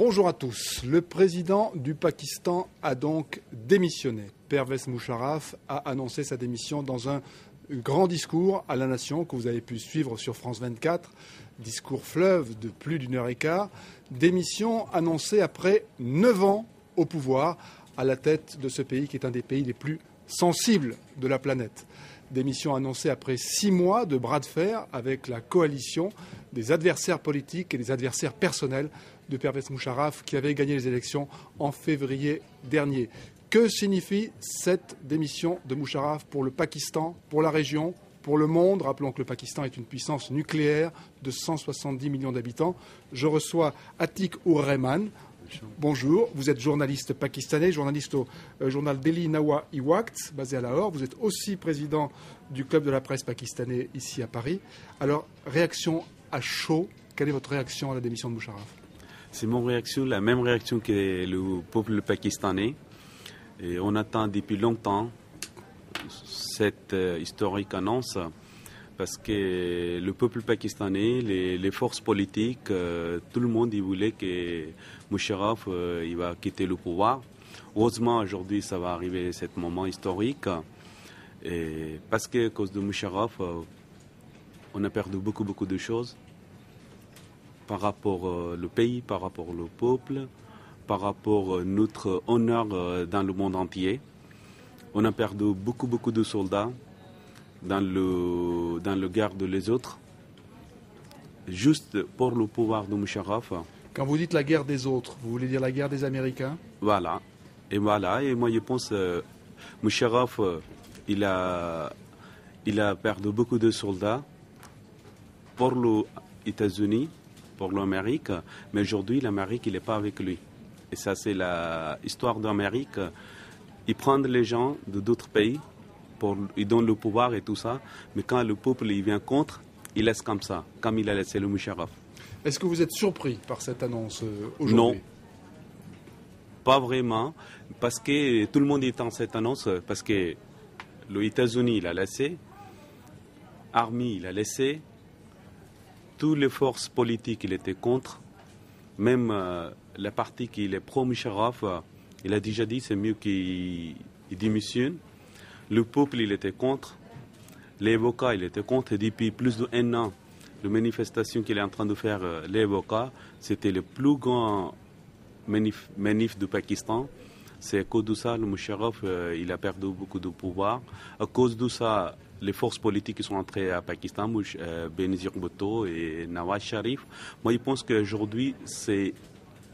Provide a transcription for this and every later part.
Bonjour à tous. Le président du Pakistan a donc démissionné. Pervez Musharraf a annoncé sa démission dans un grand discours à la nation que vous avez pu suivre sur France 24. Discours fleuve de plus d'une heure et quart. Démission annoncée après 9 ans au pouvoir à la tête de ce pays qui est un des pays les plus sensibles de la planète. Démission annoncée après 6 mois de bras de fer avec la coalition des adversaires politiques et des adversaires personnels de Pervez Musharraf qui avait gagné les élections en février dernier. Que signifie cette démission de Musharraf pour le Pakistan, pour la région, pour le monde? Rappelons que le Pakistan est une puissance nucléaire de 170 millions d'habitants. Je reçois Atiq Ur-Rehman. Bonjour, vous êtes journaliste pakistanais, journaliste au journal Delhi Nawa Iwaqt, basé à Lahore. Vous êtes aussi président du club de la presse pakistanais ici à Paris. Alors, réaction à chaud, quelle est votre réaction à la démission de Musharraf? C'est mon réaction, la même réaction que le peuple pakistanais. Et on attend depuis longtemps cette historique annonce parce que le peuple pakistanais, les forces politiques, tout le monde il voulait que Musharraf il va quitter le pouvoir. Heureusement, aujourd'hui, ça va arriver ce moment historique. Et parce qu'à cause de Musharraf, on a perdu beaucoup de choses par rapport au pays, par rapport au peuple, par rapport à notre honneur dans le monde entier. On a perdu beaucoup de soldats dans le guerre de les autres, juste pour le pouvoir de Musharraf. Quand vous dites la guerre des autres, vous voulez dire la guerre des Américains? Voilà. Et moi je pense Musharraf, il a perdu beaucoup de soldats pour les États-Unis, pour l'Amérique, mais aujourd'hui l'Amérique il n'est pas avec lui. Et ça c'est l'histoire d'Amérique. Ils prennent les gens de d'autres pays, ils donnent le pouvoir et tout ça, mais quand le peuple il vient contre, il laisse comme ça, comme il a laissé le Musharraf. Est-ce que vous êtes surpris par cette annonce aujourd'hui? Non, pas vraiment, parce que tout le monde est dans cette annonce, parce que les États-Unis il a laissé, l'armée il a laissé, toutes les forces politiques il était contre, même la partie qui est pro-Musharraf, il a déjà dit c'est mieux qu'il démissionne. Le peuple il était contre, les avocats il était contre, et depuis plus d'1 an, la manifestation qu'il est en train de faire les avocats, c'était le plus grand manif du Pakistan. C'est à cause de ça, le Musharraf il a perdu beaucoup de pouvoir. À cause de ça, les forces politiques qui sont entrées à Pakistan, Benazir Bhutto et Nawaz Sharif, moi je pense qu'aujourd'hui,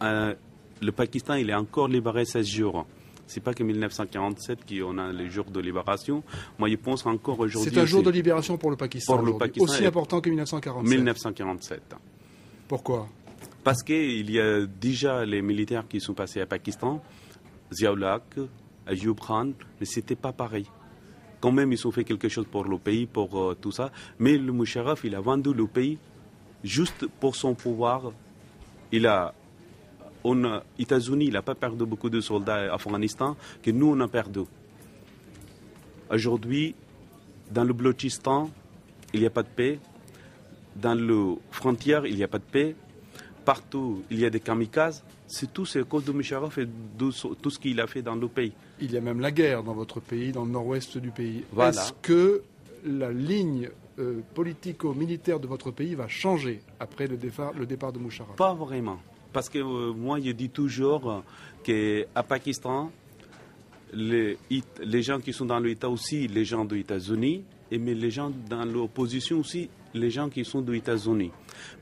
le Pakistan il est encore libéré 16 jours. C'est pas que 1947 qu'on a les jours de libération. Moi, je pense encore aujourd'hui. C'est un jour de libération pour le Pakistan. Pour le Pakistan aussi important que 1947. 1947. Pourquoi? Parce qu'il y a déjà les militaires qui sont passés à Pakistan, Zia-ul-Haq, Ayoub Khan, mais c'était pas pareil. Quand même, ils ont fait quelque chose pour le pays, pour tout ça. Mais le Musharraf, il a vendu le pays juste pour son pouvoir. Les États-Unis, il n'a pas perdu beaucoup de soldats à Afghanistan que nous, on a perdu. Aujourd'hui, dans le Balochistan, il n'y a pas de paix. Dans les frontières, il n'y a pas de paix. Partout, il y a des kamikazes. C'est à cause de Musharraf et de tout ce qu'il a fait dans le pays. Il y a même la guerre dans votre pays, dans le nord-ouest du pays. Voilà. Est-ce que la ligne politico-militaire de votre pays va changer après le départ de Musharraf? Pas vraiment. Parce que moi, je dis toujours qu'à Pakistan, les gens qui sont dans l'État aussi, les gens des États-Unis, mais les gens dans l'opposition aussi, les gens qui sont des États-Unis.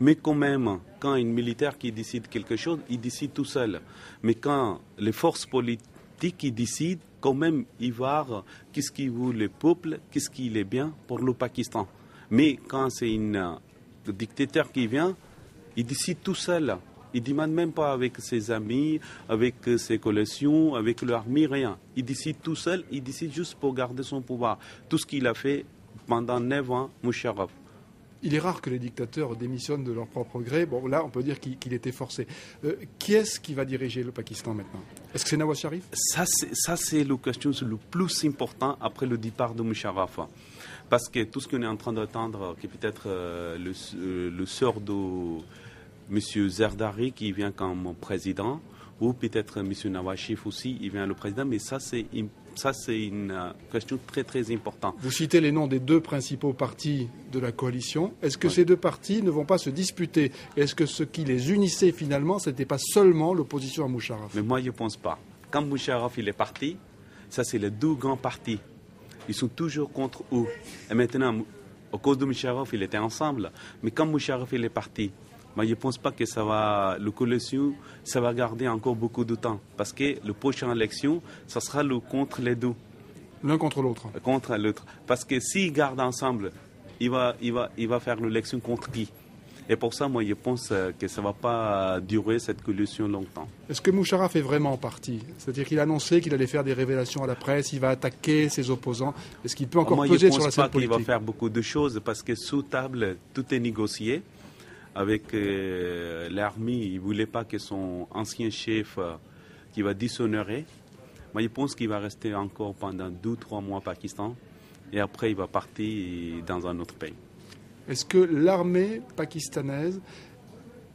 Mais quand même, quand un militaire qui décide quelque chose, il décide tout seul. Mais quand les forces politiques qui décident, quand même, ils voient qu'est-ce qu'il veut le peuple, qu'est-ce qui est bien pour le Pakistan. Mais quand c'est un dictateur qui vient, il décide tout seul. Il ne demande même pas avec ses amis, avec ses collections, avec l'armée, rien. Il décide tout seul, il décide juste pour garder son pouvoir. Tout ce qu'il a fait pendant 9 ans, Musharraf. Il est rare que les dictateurs démissionnent de leur propre gré. Bon, là, on peut dire qu'il était forcé. Qui est-ce qui va diriger le Pakistan maintenant? Est-ce que c'est Nawaz Sharif? Ça, c'est la question le plus important après le départ de Musharraf. Parce que tout ce qu'on est en train d'attendre, que peut-être le sort M. Zardari qui vient comme président, ou peut-être M. Nawaz Sharif aussi, il vient le président, mais ça c'est une question très très importante. Vous citez les noms des deux principaux partis de la coalition. Est-ce que ces deux partis ne vont pas se disputer? Est-ce que ce qui les unissait finalement, ce n'était pas seulement l'opposition à Musharraf? Mais moi je ne pense pas. Quand Musharraf il est parti, ça c'est les deux grands partis. Ils sont toujours contre eux. Et maintenant, à cause de Musharraf, ils étaient ensemble. Mais quand Musharraf il est parti, moi, je ne pense pas que la coalition, ça va garder encore beaucoup de temps. Parce que la prochaine élection, ça sera contre les deux. L'un contre l'autre. Contre l'autre. Parce que s'ils gardent ensemble, il va faire l'élection contre qui? Et pour ça, moi, je pense que ça ne va pas durer cette coalition longtemps. Est-ce que Musharraf est vraiment parti? C'est-à-dire qu'il a annoncé qu'il allait faire des révélations à la presse, il va attaquer ses opposants. Est-ce qu'il peut encore peser sur la scène politique? Moi, je ne pense pas qu'il va faire beaucoup de choses parce que sous table, tout est négocié. Avec l'armée, il ne voulait pas que son ancien chef qui va dishonorer. Moi, je pense qu'il va rester encore pendant 2-3 mois au Pakistan et après, il va partir dans un autre pays. Est-ce que l'armée pakistanaise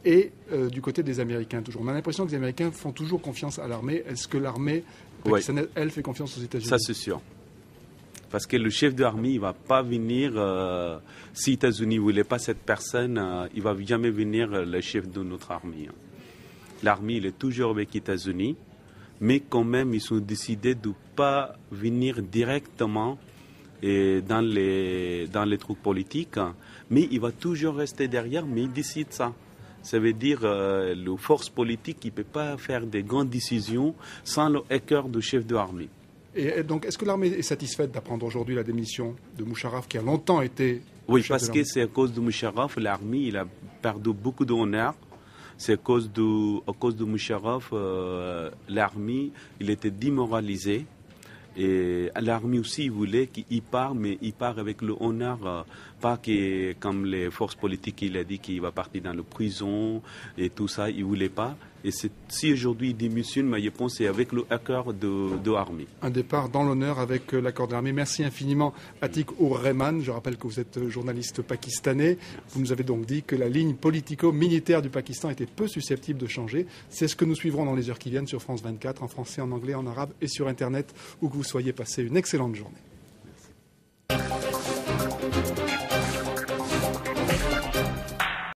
est du côté des Américains toujours? On a l'impression que les Américains font toujours confiance à l'armée. Est-ce que l'armée pakistanaise, elle, fait confiance aux États-Unis? Ça, c'est sûr. Parce que le chef de l'armée, il ne va pas venir, si les États-Unis ne voulaient pas cette personne, il ne va jamais venir le chef de notre armée. L'armée, il est toujours avec les États-Unis, mais quand même, ils ont décidé de ne pas venir directement dans les trucs politiques, mais il va toujours rester derrière, mais il décide ça. Ça veut dire les forces politiques ne peuvent pas faire des grandes décisions sans le hacker du chef de l'armée. Et donc, est-ce que l'armée est satisfaite d'apprendre aujourd'hui la démission de Musharraf, qui a longtemps été... Oui, parce que c'est à cause de Musharraf, l'armée, il a perdu beaucoup d'honneur. C'est à cause de Musharraf, l'armée, il était démoralisé. Et l'armée aussi voulait qu'il parte, mais il part avec le honneur, pas que, comme les forces politiques, il a dit qu'il va partir dans la prison et tout ça, il ne voulait pas. Et si aujourd'hui il démissionne, mais je pense que c'est avec le hacker de l'armée. Un départ dans l'honneur avec l'accord de l'armée. Merci infiniment, Atiq Ur-Rehman. Je rappelle que vous êtes journaliste pakistanais. Vous nous avez donc dit que la ligne politico-militaire du Pakistan était peu susceptible de changer. C'est ce que nous suivrons dans les heures qui viennent sur France 24, en français, en anglais, en arabe et sur Internet, où que vous soyez. Passez une excellente journée.